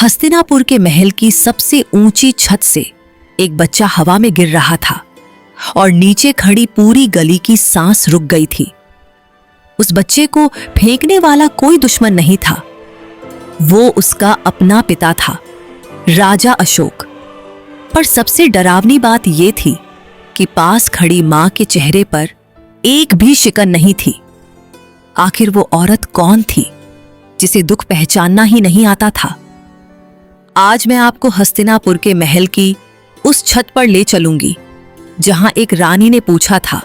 हस्तिनापुर के महल की सबसे ऊंची छत से एक बच्चा हवा में गिर रहा था और नीचे खड़ी पूरी गली की सांस रुक गई थी। उस बच्चे को फेंकने वाला कोई दुश्मन नहीं था, वो उसका अपना पिता था, राजा अशोक। पर सबसे डरावनी बात यह थी कि पास खड़ी मां के चेहरे पर एक भी शिकन नहीं थी। आखिर वो औरत कौन थी जिसे दुख पहचानना ही नहीं आता था? आज मैं आपको हस्तिनापुर के महल की उस छत पर ले चलूंगी जहां एक रानी ने पूछा था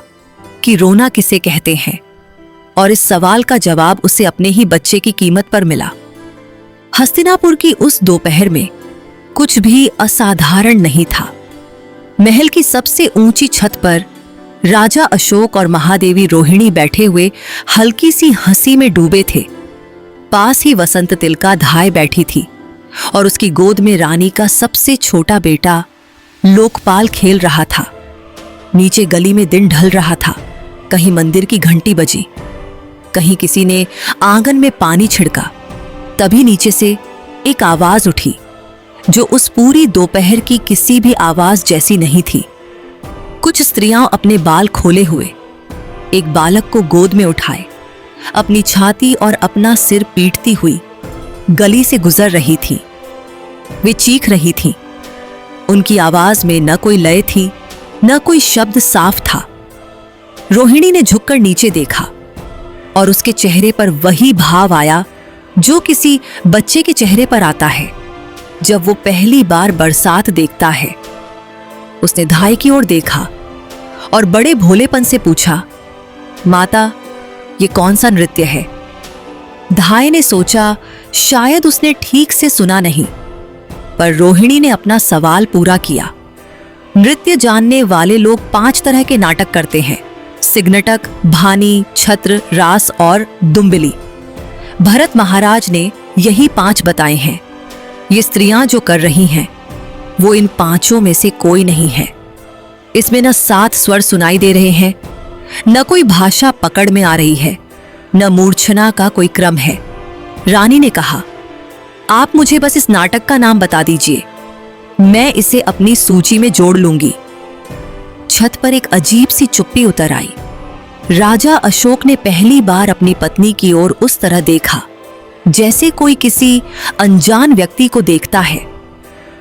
कि रोना किसे कहते हैं, और इस सवाल का जवाब उसे अपने ही बच्चे की कीमत पर मिला। हस्तिनापुर की उस दोपहर में कुछ भी असाधारण नहीं था। महल की सबसे ऊंची छत पर राजा अशोक और महादेवी रोहिणी बैठे हुए हल्की सी हंसी में डूबे थे। पास ही वसंत तिलका धाय बैठी थी और उसकी गोद में रानी का सबसे छोटा बेटा लोकपाल खेल रहा था। नीचे गली में दिन ढल रहा था। कहीं मंदिर की घंटी बजी, कहीं किसी ने आंगन में पानी छिड़का। तभी नीचे से एक आवाज उठी जो उस पूरी दोपहर की किसी भी आवाज जैसी नहीं थी। कुछ स्त्रियां अपने बाल खोले हुए एक बालक को गोद में उठाए अपनी छाती और अपना सिर पीटती हुई गली से गुजर रही थी। वे चीख रही थीं। उनकी आवाज में न कोई लय थी, न कोई शब्द साफ था। रोहिणी ने झुककर नीचे देखा और उसके चेहरे पर वही भाव आया जो किसी बच्चे के चेहरे पर आता है जब वो पहली बार बरसात देखता है। उसने धाय की ओर देखा और बड़े भोलेपन से पूछा, माता, ये कौन सा नृत्य है? धाय ने सोचा शायद उसने ठीक से सुना नहीं, पर रोहिणी ने अपना सवाल पूरा किया। नृत्य जानने वाले लोग 5 तरह के नाटक करते हैं: सिग्नटक, भानी, छत्र, रास और दुम्बिली। भरत महाराज ने यही 5 बताए हैं। ये स्त्रियां जो कर रही हैं वो इन 5 में से कोई नहीं है। इसमें न 7 स्वर सुनाई दे रहे हैं, न कोई भाषा पकड़ में आ रही है, न मूर्छना का कोई क्रम है। रानी ने कहा, आप मुझे बस इस नाटक का नाम बता दीजिए, मैं इसे अपनी सूची में जोड़ लूंगी। छत पर एक अजीब सी चुप्पी उतर आई। राजा अशोक ने पहली बार अपनी पत्नी की ओर उस तरह देखा जैसे कोई किसी अनजान व्यक्ति को देखता है,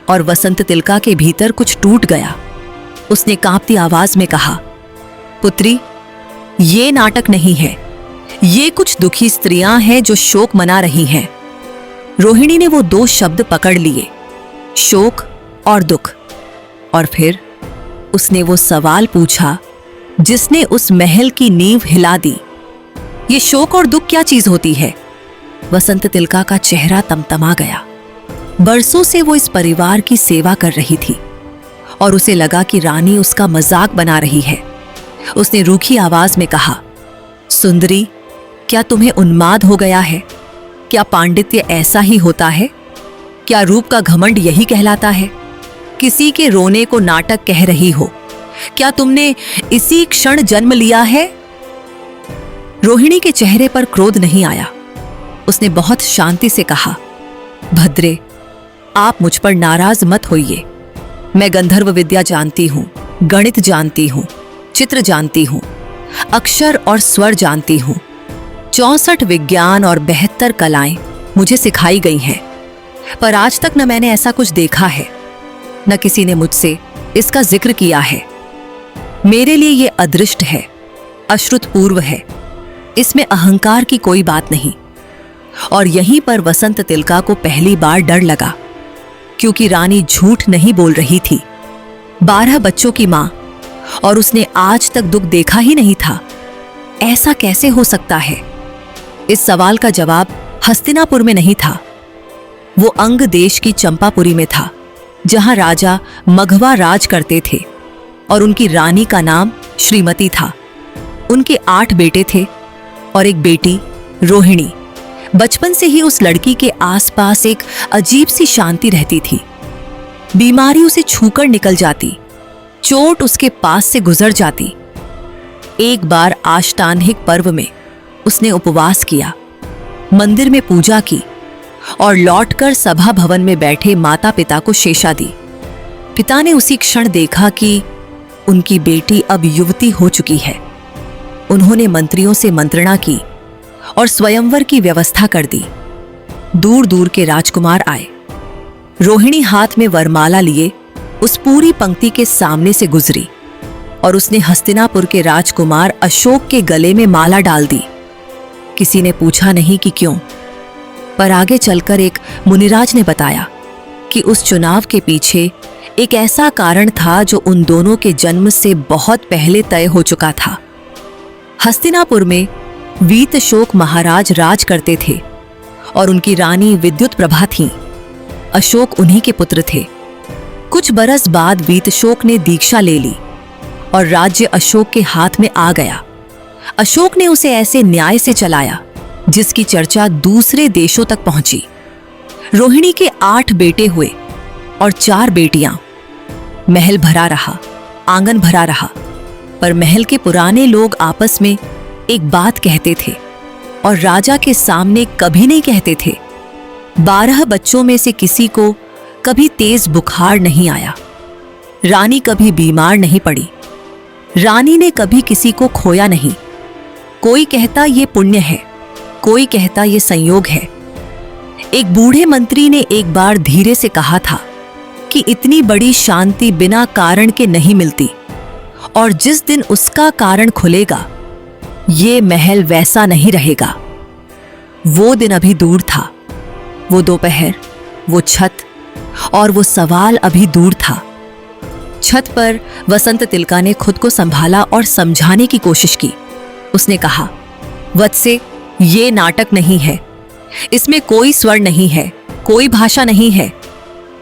और वसंत तिलका के भीतर कुछ टूट गया। उसने कांपती आवाज में कहा, पुत्री, ये नाटक नहीं है, ये कुछ दुखी स्त्रियां हैं जो शोक मना रही हैं। रोहिणी ने वो 2 शब्द पकड़ लिए, शोक और दुख, और फिर उसने वो सवाल पूछा जिसने उस महल की नींव हिला दी। ये शोक और दुख क्या चीज होती है? वसंत तिलका का चेहरा तमतमा गया। बरसों से वो इस परिवार की सेवा कर रही थी और उसे लगा कि रानी उसका मजाक बना रही है। उसने रूखी आवाज में कहा, सुंदरी, क्या तुम्हें उन्माद हो गया है? क्या पांडित्य ऐसा ही होता है? क्या रूप का घमंड यही कहलाता है? किसी के रोने को नाटक कह रही हो? क्या तुमने इसी क्षण जन्म लिया है? रोहिणी के चेहरे पर क्रोध नहीं आया। उसने बहुत शांति से कहा, भद्रे, आप मुझ पर नाराज मत होइए। मैं गंधर्व विद्या जानती हूं, गणित जानती हूं, चित्र जानती हूं, अक्षर और स्वर जानती हूं। 64 विज्ञान और 72 कलाएं मुझे सिखाई गई हैं, पर आज तक न मैंने ऐसा कुछ देखा है, न किसी ने मुझसे इसका जिक्र किया है। मेरे लिए ये अदृष्ट है, अश्रुतपूर्व है, इसमें अहंकार की कोई बात नहीं। और यहीं पर वसंत तिलका को पहली बार डर लगा, क्योंकि रानी झूठ नहीं बोल रही थी। 12 बच्चों की मां, और उसने आज तक दुख देखा ही नहीं था। ऐसा कैसे हो सकता है? इस सवाल का जवाब हस्तिनापुर में नहीं था, वो अंग देश की चंपापुरी में था, जहां राजा मघवा राज करते थे और उनकी रानी का नाम श्रीमती था। उनके 8 बेटे थे और एक बेटी रोहिणी। बचपन से ही उस लड़की के आसपास एक अजीब सी शांति रहती थी। बीमारी उसे छूकर निकल जाती, चोट उसके पास से गुजर जाती। एक बार आष्टान्हिक पर्व में उसने उपवास किया, मंदिर में पूजा की और लौटकर सभा भवन में बैठे माता पिता को शेषा दी। पिता ने उसी क्षण देखा कि उनकी बेटी अब युवती हो चुकी है। उन्होंने मंत्रियों से मंत्रणा की और स्वयंवर की व्यवस्था कर दी। दूर दूर के राजकुमार आए। रोहिणी हाथ में वरमाला लिए उस पूरी पंक्ति के सामने से गुजरी और उसने हस्तिनापुर के राजकुमार अशोक के गले में माला डाल दी। किसी ने पूछा नहीं कि क्यों, पर आगे चलकर एक मुनिराज ने बताया कि उस चुनाव के पीछे एक ऐसा कारण था जो उन दोनों के जन्म से बहुत पहले तय हो चुका था। हस्तिनापुर में वीतशोक महाराज राज करते थे और उनकी रानी विद्युत प्रभा थीं। अशोक उन्हीं के पुत्र थे। कुछ बरस बाद वीतशोक ने दीक्षा ले ली और राज्य अशोक के हाथ में आ गया। अशोक ने उसे ऐसे न्याय से चलाया जिसकी चर्चा दूसरे देशों तक पहुंची। रोहिणी के 8 बेटे हुए और 4 बेटियां। महल भरा रहा, आंगन भरा रहा, पर महल के पुराने लोग आपस में एक बात कहते थे और राजा के सामने कभी नहीं कहते थे। 12 बच्चों में से किसी को कभी तेज बुखार नहीं आया। रानी कभी बीमार नहीं पड़ी। रानी ने कभी किसी को खोया नहीं। कोई कहता ये पुण्य है, कोई कहता ये संयोग है। एक बूढ़े मंत्री ने एक बार धीरे से कहा था कि इतनी बड़ी शांति बिना कारण के नहीं मिलती, और जिस दिन उसका कारण खुलेगा ये महल वैसा नहीं रहेगा। वो दिन अभी दूर था। वो दोपहर, वो छत और वो सवाल अभी दूर था। छत पर वसंत तिलका ने खुद को संभाला और समझाने की कोशिश की। उसने कहा, वत्से, ये नाटक नहीं है। इसमें कोई स्वर नहीं है, कोई भाषा नहीं है।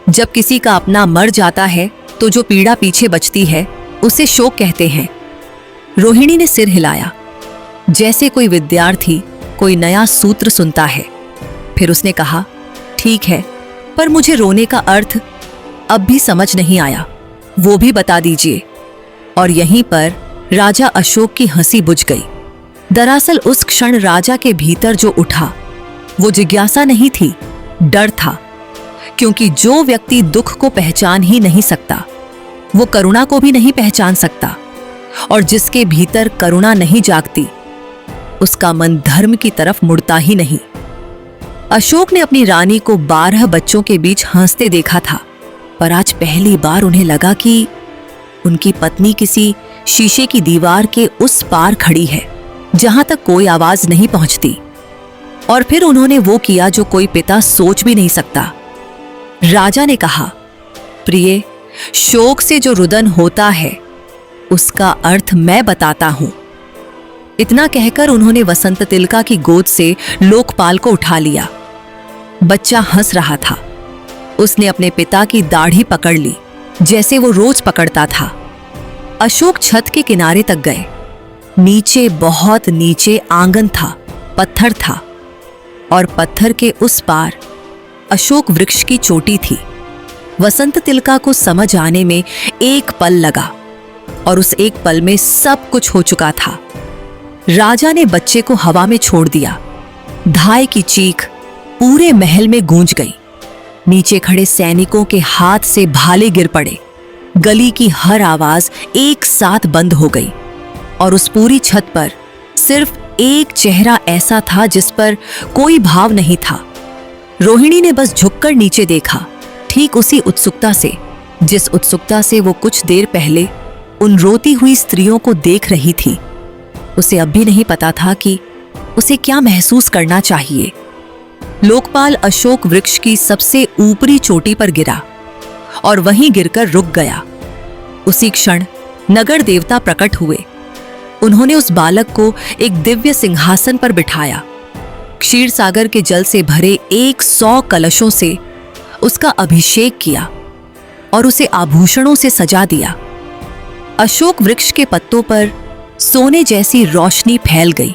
जब किसी का अपना मर जाता है तो जो पीड़ा पीछे बचती है उसे शोक कहते हैं। रोहिणी ने सिर हिलाया, जैसे कोई विद्यार्थी कोई नया सूत्र सुनता है। फिर उसने कहा, ठीक है, पर मुझे रोने का अर्थ अब भी समझ नहीं आया, वो भी बता दीजिए। और यहीं पर राजा अशोक की हंसी बुझ गई। दरअसल उस क्षण राजा के भीतर जो उठा वो जिज्ञासा नहीं थी, डर था। क्योंकि जो व्यक्ति दुख को पहचान ही नहीं सकता वो करुणा को भी नहीं पहचान सकता, और जिसके भीतर करुणा नहीं जागती उसका मन धर्म की तरफ मुड़ता ही नहीं। अशोक ने अपनी रानी को 12 बच्चों के बीच हंसते देखा था, पर आज पहली बार उन्हें लगा कि उनकी पत्नी किसी शीशे की दीवार के उस पार खड़ी है जहां तक कोई आवाज नहीं पहुंचती। और फिर उन्होंने वो किया जो कोई पिता सोच भी नहीं सकता। राजा ने कहा, प्रिय, शोक से जो रुदन होता है उसका अर्थ मैं बताता हूं। इतना कहकर उन्होंने वसंत तिलका की गोद से लोकपाल को उठा लिया। बच्चा हंस रहा था। उसने अपने पिता की दाढ़ी पकड़ ली जैसे वो रोज पकड़ता था। अशोक छत के किनारे तक गए। नीचे, बहुत नीचे आंगन था, पत्थर था, और पत्थर के उस पार अशोक वृक्ष की चोटी थी। वसंत तिलका को समझ आने में एक पल लगा, और उस एक पल में सब कुछ हो चुका था। राजा ने बच्चे को हवा में छोड़ दिया। धाय की चीख पूरे महल में गूंज गई। नीचे खड़े सैनिकों के हाथ से भाले गिर पड़े। गली की हर आवाज एक साथ बंद हो गई, और उस पूरी छत पर सिर्फ एक चेहरा ऐसा था जिस पर कोई भाव नहीं था। रोहिणी ने बस झुककर नीचे देखा, ठीक उसी उत्सुकता से जिस उत्सुकता से वो कुछ देर पहले उन रोती हुई स्त्रियों को देख रही थी। उसे अब भी नहीं पता था कि उसे क्या महसूस करना चाहिए। लोकपाल अशोक वृक्ष की सबसे ऊपरी चोटी पर गिरा और वहीं गिरकर रुक गया। उसी क्षण नगर देवता प्रकट हुए। उन्होंने उस बालक को एक दिव्य सिंहासन पर बिठाया। क्षीर सागर के जल से भरे 100 कलशों से उसका अभिषेक किया और उसे आभूषणों से सजा दिया। अशोक वृक्ष के पत्तों पर सोने जैसी रोशनी फैल गई।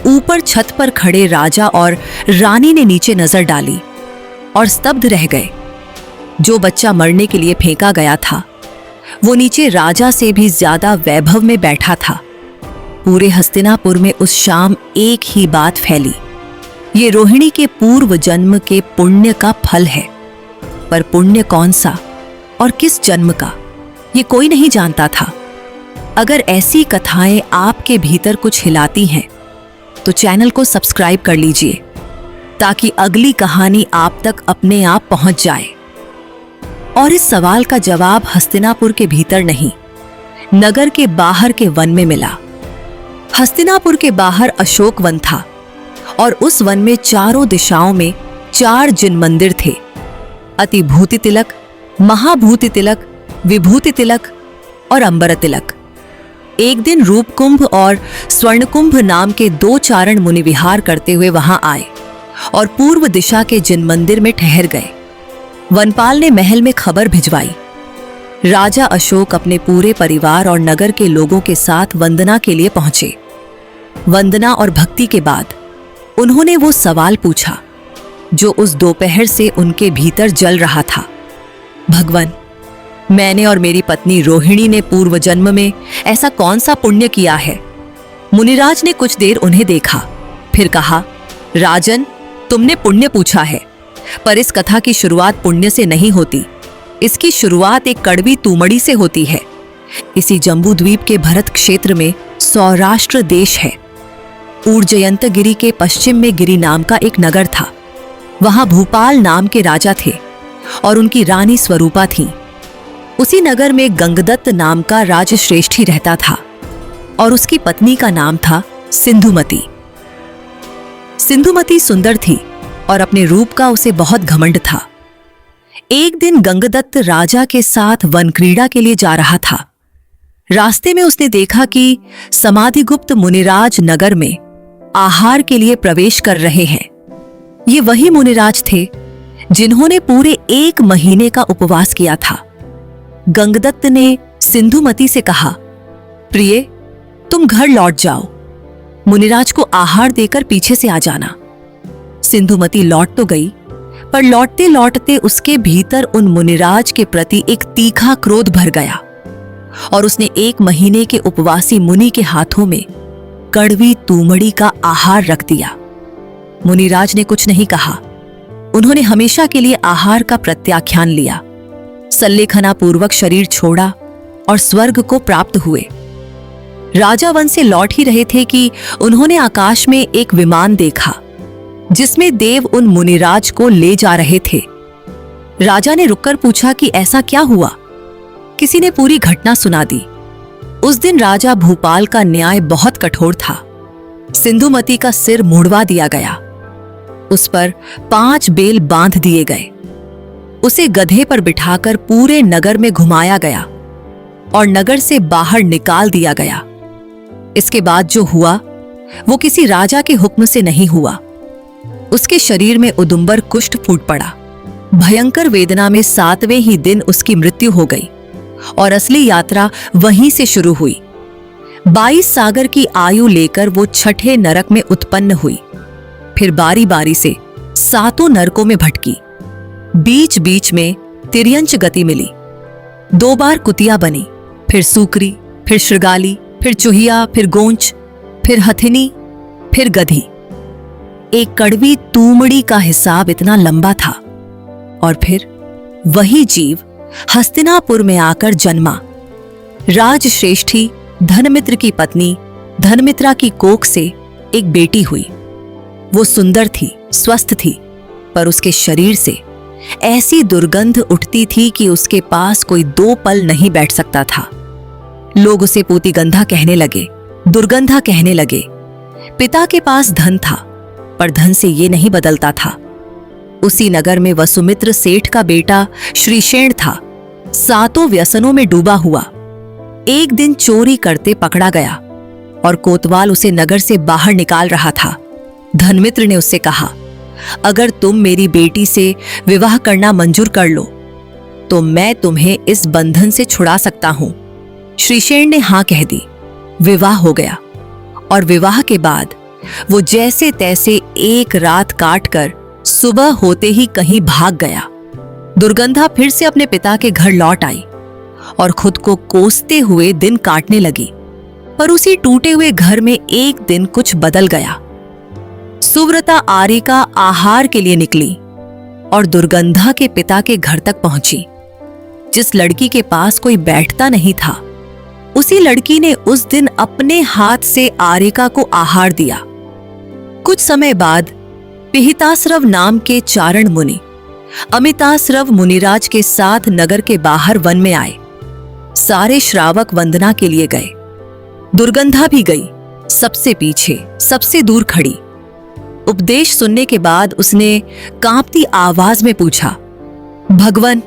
ऊपर छत पर खड़े राजा और रानी ने नीचे नजर डाली और स्तब्ध रह गए। जो बच्चा मरने के लिए फेंका गया था वो नीचे राजा से भी ज्यादा वैभव में बैठा था। पूरे हस्तिनापुर में उस शाम एक ही बात फैली, ये रोहिणी के पूर्व जन्म के पुण्य का फल है। पर पुण्य कौन सा और किस जन्म का, ये कोई नहीं जानता था। अगर ऐसी कथाएं आपके भीतर कुछ हिलाती हैं तो चैनल को सब्सक्राइब कर लीजिए ताकि अगली कहानी आप तक अपने आप पहुंच जाए। और इस सवाल का जवाब हस्तिनापुर के भीतर नहीं, नगर के बाहर के वन में मिला। हस्तिनापुर के बाहर अशोक वन था और उस वन में चारों दिशाओं में 4 जिन मंदिर थे। अतिभूति तिलक, महाभूति तिलक, विभूति तिलक और अंबर तिलक। एक दिन रूपकुंभ और स्वर्णकुंभ नाम के 2 चारण मुनि विहार करते हुए वहां आए और पूर्व दिशा के जिन मंदिर में ठहर गए। वनपाल ने महल में खबर भिजवाई। राजा अशोक अपने पूरे परिवार और नगर के लोगों के साथ वंदना के लिए पहुंचे। वंदना और भक्ति के बाद उन्होंने वो सवाल पूछा जो उस दोपहर से उनके भीतर जल रहा था। भगवान, मैंने और मेरी पत्नी रोहिणी ने पूर्व जन्म में ऐसा कौन सा पुण्य किया है? मुनिराज ने कुछ देर उन्हें देखा, फिर कहा, राजन, तुमने पुण्य पूछा है, पर इस कथा की शुरुआत पुण्य से नहीं होती। इसकी शुरुआत एक कड़वी तूमड़ी से होती है। इसी जम्बू द्वीप के भरत क्षेत्र में सौराष्ट्र देश है। ऊर्जयंत गिरी के पश्चिम में गिरी नाम का एक नगर था। वहां भूपाल नाम के राजा थे और उनकी रानी स्वरूपा थी। उसी नगर में गंगदत्त नाम का राजश्रेष्ठी रहता था और उसकी पत्नी का नाम था सिंधुमती। सिंधुमती सुंदर थी और अपने रूप का उसे बहुत घमंड था। एक दिन गंगदत्त राजा के साथ वन क्रीड़ा के लिए जा रहा था। रास्ते में उसने देखा कि समाधिगुप्त मुनिराज नगर में आहार के लिए प्रवेश कर रहे हैं। ये वही मुनिराज थे जिन्होंने पूरे 1 महीने का उपवास किया था। गंगदत्त ने सिंधुमती से कहा, प्रिय, तुम घर लौट जाओ, मुनिराज को आहार देकर पीछे से आ जाना। सिंधुमती लौट तो गई, पर लौटते लौटते उसके भीतर उन मुनिराज के प्रति एक तीखा क्रोध भर गया और उसने 1 महीने के उपवासी मुनि के हाथों में कड़वी तूमड़ी का आहार रख दिया। मुनिराज ने कुछ नहीं कहा। उन्होंने हमेशा के लिए आहार का प्रत्याख्यान लिया, सल्लेखना पूर्वक शरीर छोड़ा और स्वर्ग को प्राप्त हुए। राजा वन से लौट ही रहे थे कि उन्होंने आकाश में एक विमान देखा जिसमें देव उन मुनिराज को ले जा रहे थे। राजा ने रुककर पूछा कि ऐसा क्या हुआ? किसी ने पूरी घटना सुना दी। उस दिन राजा भूपाल का न्याय बहुत कठोर था। सिंधुमती का सिर मुड़वा दिया गया, उस पर 5 बेल बांध दिए गए। उसे गधे पर बिठाकर पूरे नगर में घुमाया गया और नगर से बाहर निकाल दिया गया। इसके बाद जो हुआ वो किसी राजा के हुक्म से नहीं हुआ। उसके शरीर में उदुम्बर कुष्ठ फूट पड़ा। भयंकर वेदना में 7वें ही दिन उसकी मृत्यु हो गई और असली यात्रा वहीं से शुरू हुई। 22 सागर की आयु लेकर वो 6ठे नरक में उत्पन्न हुई। फिर बारी बारी से 7 नरकों में भटकी। बीच बीच में तिर्यंच गति मिली। 2 बार कुतिया बनी, फिर सूकरी, फिर श्रृगाली, फिर चूहिया, फिर गोंच, फिर हथिनी, फिर गधी। एक कड़वी तूमड़ी का हिसाब इतना लंबा था। और फिर वही जीव हस्तिनापुर में आकर जन्मा। राजश्रेष्ठी धनमित्र की पत्नी धनमित्रा की कोख से एक बेटी हुई। वो सुंदर थी, स्वस्थ थी, पर उसके शरीर से ऐसी दुर्गंध उठती थी कि उसके पास कोई 2 पल नहीं बैठ सकता था। लोग उसे पूतिगंधा कहने लगे, दुर्गंधा कहने लगे। पिता के पास धन था, पर धन से ये नहीं बदलता था। उसी नगर में वसुमित्र सेठ का बेटा श्रीशेण था, 7 व्यसनों में डूबा हुआ। एक दिन चोरी करते पकड़ा गया और कोतवाल उसे नगर से बाहर निकाल रहा था। धनमित्र ने उससे कहा, अगर तुम मेरी बेटी से विवाह करना मंजूर कर लो तो मैं तुम्हें इस बंधन से छुड़ा सकता हूं। श्रीशेण ने हां कह दी। विवाह हो गया और विवाह के बाद वो जैसे तैसे एक रात काटकर सुबह होते ही कहीं भाग गया। दुर्गंधा फिर से अपने पिता के घर लौट आई और खुद को कोसते हुए दिन काटने लगी। पर उसी टूटे हुए घर में एक दिन कुछ बदल गया। सुव्रता आर्य का आहार के लिए निकली और दुर्गंधा के पिता के घर तक पहुंची। जिस लड़की के पास कोई बैठता नहीं था, उसी लड़की ने उस दिन अपने हाथ से आर्यका को आहार दिया। कुछ समय बाद पिहिताश्रव नाम के चारण मुनि अमिताश्रव मुनिराज के साथ नगर के बाहर वन में आए। सारे श्रावक वंदना के लिए गए। दुर्गंधा भी गई, सबसे पीछे, सबसे दूर खड़ी। उपदेश सुनने के बाद उसने कांपती आवाज में पूछा, भगवान,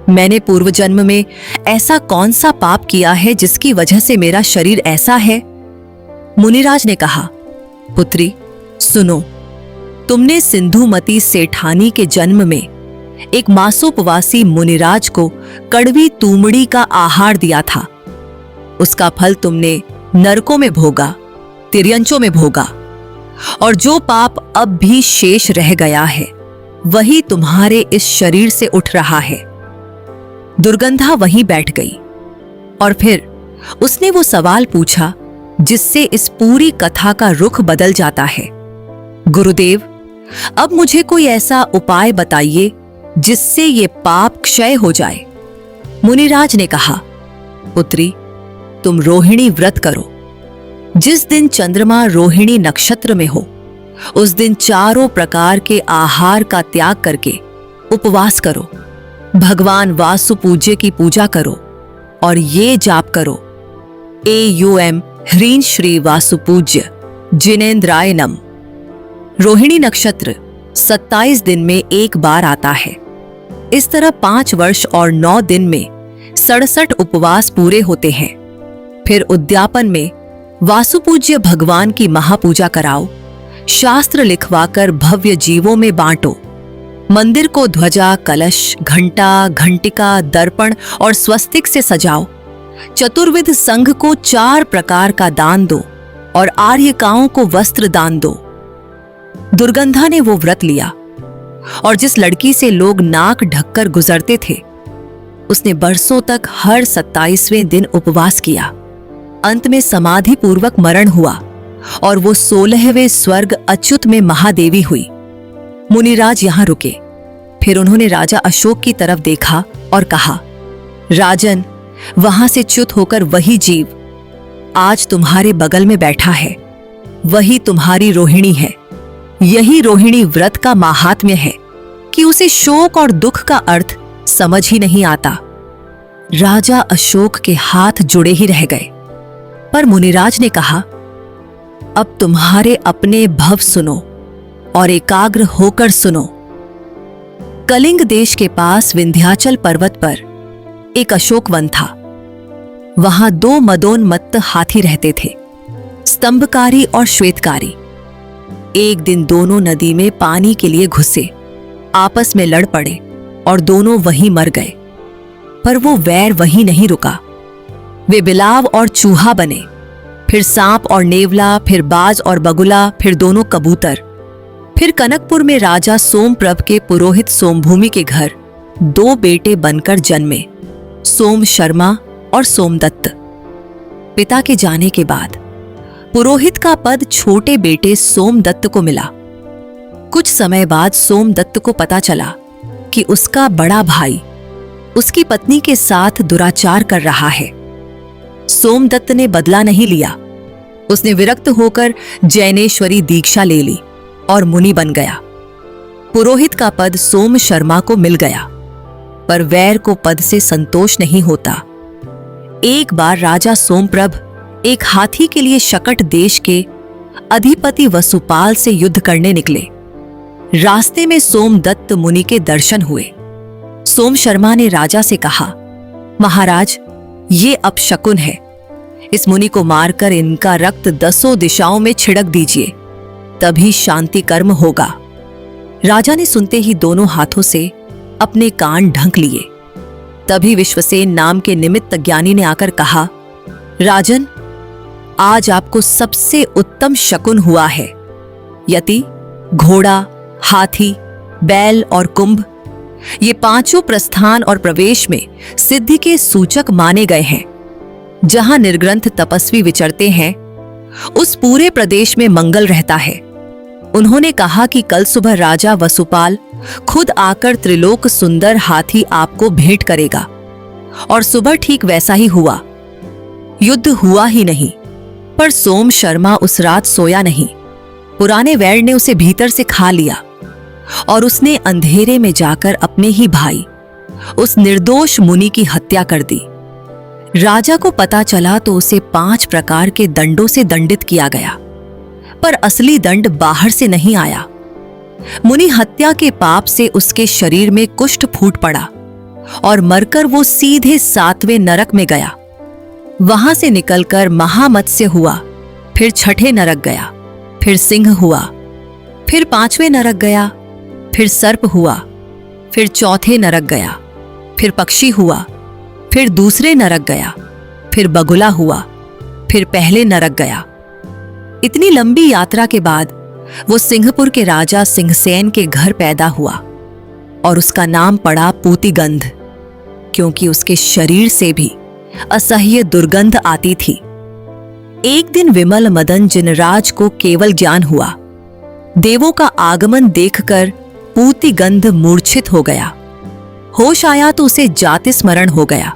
मैंने पूर्व जन्म में ऐसा कौन सा पाप किया है जिसकी वजह से मेरा शरीर ऐसा है? मुनिराज ने कहा, पुत्री सुनो, तुमने सिंधुमती सेठानी के जन्म में एक मासोपवासी मुनिराज को कड़वी तूमड़ी का आहार दिया था। उसका फल तुमने नरकों में भोगा, तिर्यंचों में भोगा, और जो पाप अब भी शेष रह गया है वही तुम्हारे इस शरीर से उठ रहा है। दुर्गंधा वहीं बैठ गई और फिर उसने वो सवाल पूछा जिससे इस पूरी कथा का रुख बदल जाता है, गुरुदेव, अब मुझे कोई ऐसा उपाय बताइए जिससे ये पाप क्षय हो जाए। मुनिराज ने कहा, पुत्री, तुम रोहिणी व्रत करो। जिस दिन चंद्रमा रोहिणी नक्षत्र में हो, उस दिन चारों प्रकार के आहार का त्याग करके उपवास करो। भगवान वासुपूज्य की पूजा करो और ये जाप करो, AUM ह्रीं श्री वासुपूज्य जिनेन्द्राय नम। रोहिणी नक्षत्र 27 दिन में एक बार आता है। इस तरह 5 वर्ष और 9 दिन में 67 उपवास पूरे होते हैं। फिर उद्यापन में वासुपूज्य भगवान की महापूजा कराओ। शास्त्र लिखवाकर भव्य जीवों में बांटो। मंदिर को ध्वजा, कलश, घंटा, घंटिका, दर्पण और स्वस्तिक से सजाओ। चतुर्विध संघ को 4 प्रकार का दान दो और आर्यकाओं को वस्त्र दान दो। दुर्गंधा ने वो व्रत लिया और जिस लड़की से लोग नाक ढककर गुजरते थे, उसने बरसों तक हर 27वें दिन उपवास किया। अंत में समाधि पूर्वक मरण हुआ और वो 16वें स्वर्ग अच्युत में महादेवी हुई। मुनिराज यहां रुके। फिर उन्होंने राजा अशोक की तरफ देखा और कहा, राजन, वहां से च्युत होकर वही जीव आज तुम्हारे बगल में बैठा है, वही तुम्हारी रोहिणी है। यही रोहिणी व्रत का माहात्म्य है कि उसे शोक और दुख का अर्थ समझ ही नहीं आता। राजा अशोक के हाथ जुड़े ही रह गए। पर मुनिराज ने कहा, अब तुम्हारे अपने भव सुनो और एकाग्र होकर सुनो। कलिंग देश के पास विंध्याचल पर्वत पर एक अशोक वन था। वहां 2 मदोन्मत्त हाथी रहते थे, स्तंभकारी और श्वेतकारी। एक दिन दोनों नदी में पानी के लिए घुसे, आपस में लड़ पड़े और दोनों वहीं मर गए। पर वो वैर वहीं नहीं रुका। वे बिलाव और चूहा बने, फिर सांप और नेवला, फिर बाज और बगुला, फिर दोनों कबूतर। फिर कनकपुर में राजा सोमप्रभ के पुरोहित सोमभूमि के घर 2 बेटे बनकर जन्मे, सोम शर्मा और सोमदत्त। पिता के जाने के बाद पुरोहित का पद छोटे बेटे सोमदत्त को मिला। कुछ समय बाद सोमदत्त को पता चला कि उसका बड़ा भाई उसकी पत्नी के साथ दुराचार कर रहा है। सोमदत्त ने बदला नहीं लिया। उसने विरक्त होकर जैनेश्वरी दीक्षा ले ली और मुनि बन गया। पुरोहित का पद सोम शर्मा को मिल गया, पर वैर को पद से संतोष नहीं होता। एक बार राजा सोमप्रभ एक हाथी के लिए शकट देश के अधिपति वसुपाल से युद्ध करने निकले। रास्ते में सोमदत्त मुनि के दर्शन हुए। सोम शर्मा ने राजा से कहा, महाराज, ये अपशकुन है। इस मुनि को मारकर इनका रक्त 10 दिशाओं में छिड़क दीजिए, तभी शांति कर्म होगा। राजा ने सुनते ही दोनों हाथों से अपने कान ढंक लिए। तभी विश्वसेन नाम के निमित्त ज्ञानी ने आकर कहा, राजन, आज आपको सबसे उत्तम शकुन हुआ है। यति, घोड़ा, हाथी, बैल और कुंभ, ये 5 प्रस्थान और प्रवेश में सिद्धि के सूचक माने गए हैं। जहां निर्ग्रंथ तपस्वी विचरते हैं, उस पूरे प्रदेश में मंगल रहता है। उन्होंने कहा कि कल सुबह राजा वसुपाल खुद आकर त्रिलोक सुंदर हाथी आपको भेंट करेगा। और सुबह ठीक वैसा ही हुआ। युद्ध हुआ ही नहीं, पर सोम शर्मा उस रात सोया नहीं। पुराने वैर ने उसे भीतर से खा लिया और उसने अंधेरे में जाकर अपने ही भाई उस निर्दोष मुनि की हत्या कर दी। राजा को पता चला तो उसे 5 प्रकार के दंडों से दंडित किया गया, पर असली दंड बाहर से नहीं आया। मुनि हत्या के पाप से उसके शरीर में कुष्ठ फूट पड़ा और मरकर वो सीधे 7वें नरक में गया। वहां से निकलकर महामत्स्य हुआ, फिर 6ठे नरक गया, फिर सिंह हुआ, फिर 5वें नरक गया, फिर सर्प हुआ, फिर 4थे नरक गया, फिर पक्षी हुआ, फिर दूसरे नरक गया, फिर बगुला हुआ, फिर पहले नरक गया। इतनी लंबी यात्रा के बाद वो सिंहपुर के राजा सिंहसेन के घर पैदा हुआ और उसका नाम पड़ा पूतिगंध, क्योंकि उसके शरीर से भी असह्य दुर्गंध आती थी। एक दिन विमल मदन जिनराज को केवल ज्ञान हुआ। देवों का आगमन देखकर पूतिगंध मूर्छित हो गया। होश आया तो उसे जाति स्मरण हो गया।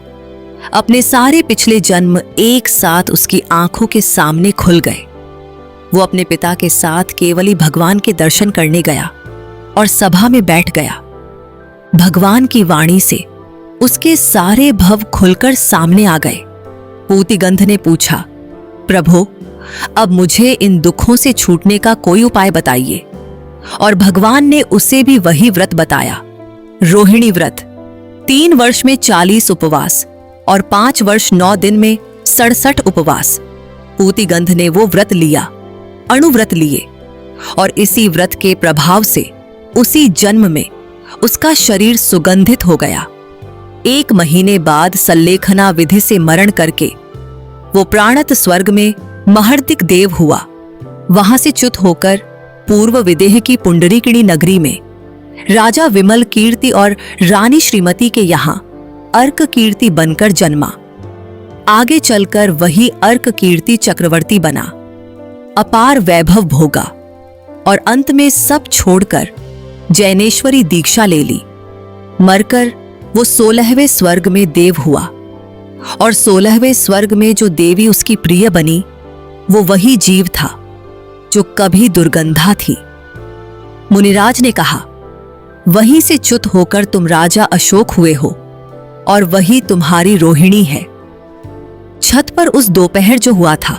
अपने सारे पिछले जन्म एक साथ उसकी आंखों के सामने खुल गए। वो अपने पिता के साथ केवली भगवान के दर्शन करने गया और सभा में बैठ गया। भगवान की वाणी से उसके सारे भव खुलकर सामने आ गए। पूतिगंध ने पूछा, प्रभु, अब मुझे इन दुखों से छूटने का कोई उपाय बताइए। और भगवान ने उसे भी वही व्रत बताया, रोहिणी व्रत। 3 वर्ष में 40 उपवास और 5 वर्ष 9 दिन में 67 उपवास। पूतिगंध ने वो व्रत लिया, अणुव्रत लिए, और इसी व्रत के प्रभाव से उसी जन्म में उसका शरीर सुगंधित हो गया। 1 महीने बाद सल्लेखना विधि से मरण करके वो प्राणत स्वर्ग में महर्तिक देव हुआ। वहां से च्युत होकर पूर्व विदेह की पुंडरीकिणी नगरी में राजा विमल कीर्ति और रानी श्रीमती के यहां अर्क कीर्ति बनकर जन्मा। आगे चलकर वही अर्क कीर्ति चक्रवर्ती बना, अपार वैभव भोगा और अंत में सब छोड़कर जैनेश्वरी दीक्षा ले ली। मरकर वो 16वें स्वर्ग में देव हुआ और 16वें स्वर्ग में जो देवी उसकी प्रिय बनी वो वही जीव था जो कभी दुर्गंधा थी। मुनिराज ने कहा, वहीं से च्युत होकर तुम राजा अशोक हुए हो और वही तुम्हारी रोहिणी है। छत पर उस दोपहर जो हुआ था,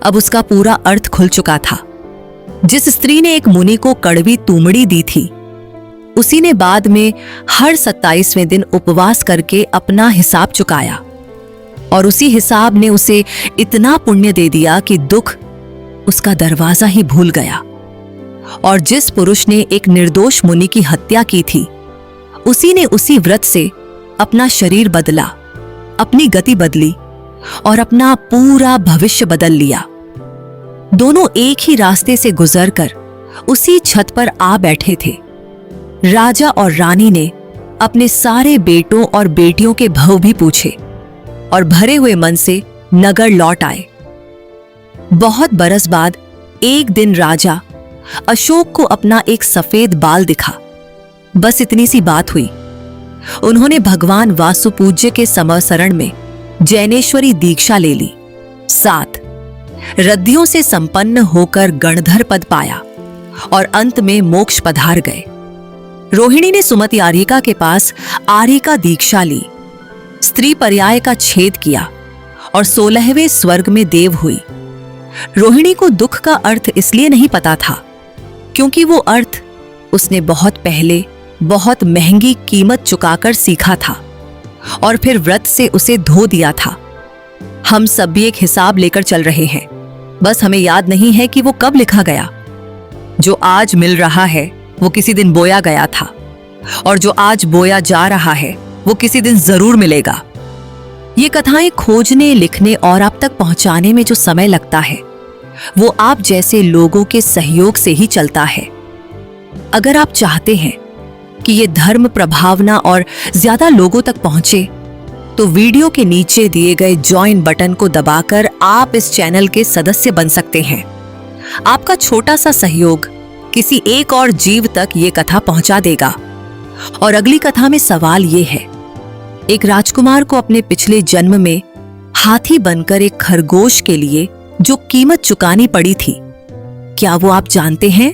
अब उसका पूरा अर्थ खुल चुका था। जिस स्त्री ने एक मुनि को कड़वी तूमड़ी दी थी, उसी ने बाद में हर 27वें दिन उपवास करके अपना हिसाब चुकाया और उसी हिसाब ने उसे इतना पुण्य दे दिया कि दुख उसका दरवाजा ही भूल गया। और जिस पुरुष ने एक निर्दोष मुनि की हत्या की थी, उसी ने उसी व्रत से अपना शरीर बदला, अपनी गति बदली और अपना पूरा भविष्य बदल लिया। दोनों एक ही रास्ते से गुजरकर उसी छत पर आ बैठे थे। राजा और रानी ने अपने सारे बेटों और बेटियों के भव भी पूछे और भरे हुए मन से नगर लौट आए। बहुत बरस बाद एक दिन राजा अशोक को अपना एक सफेद बाल दिखा। बस इतनी सी बात हुई। उन्होंने भगवान वासुपूज्य के समसरण में जैनेश्वरी दीक्षा ले ली। 7 रद्दियों से संपन्न होकर गणधर पद पाया और अंत में मोक्ष पधार गए। रोहिणी ने सुमति आर्यिका के पास आर्यिका दीक्षा ली, स्त्री पर्याय का छेद किया और 16वें स्वर्ग में देव हुई। रोहिणी को दुख का अर्थ इसलिए नहीं पता था क्योंकि वो अर्थ उसने बहुत पहले बहुत महंगी कीमत चुकाकर सीखा था और फिर व्रत से उसे धो दिया था। हम सब भी एक हिसाब लेकर चल रहे हैं, बस हमें याद नहीं है कि वो कब लिखा गया। जो आज मिल रहा है वो किसी दिन बोया गया था और जो आज बोया जा रहा है वो किसी दिन जरूर मिलेगा। ये कथाएं खोजने, लिखने और आप तक पहुंचाने में जो समय लगता है वो आप जैसे लोगों के सहयोग से ही चलता है। अगर आप चाहते हैं कि ये धर्म प्रभावना और ज्यादा लोगों तक पहुंचे तो वीडियो के नीचे दिए गए ज्वाइन बटन को दबाकर आप इस चैनल के सदस्य बन सकते हैं। आपका छोटा सा सहयोग किसी एक और जीव तक ये कथा पहुंचा देगा। और अगली कथा में सवाल ये है, एक राजकुमार को अपने पिछले जन्म में हाथी बनकर एक खरगोश के लिए जो कीमत चुकानी पड़ी थी, क्या वो आप जानते हैं?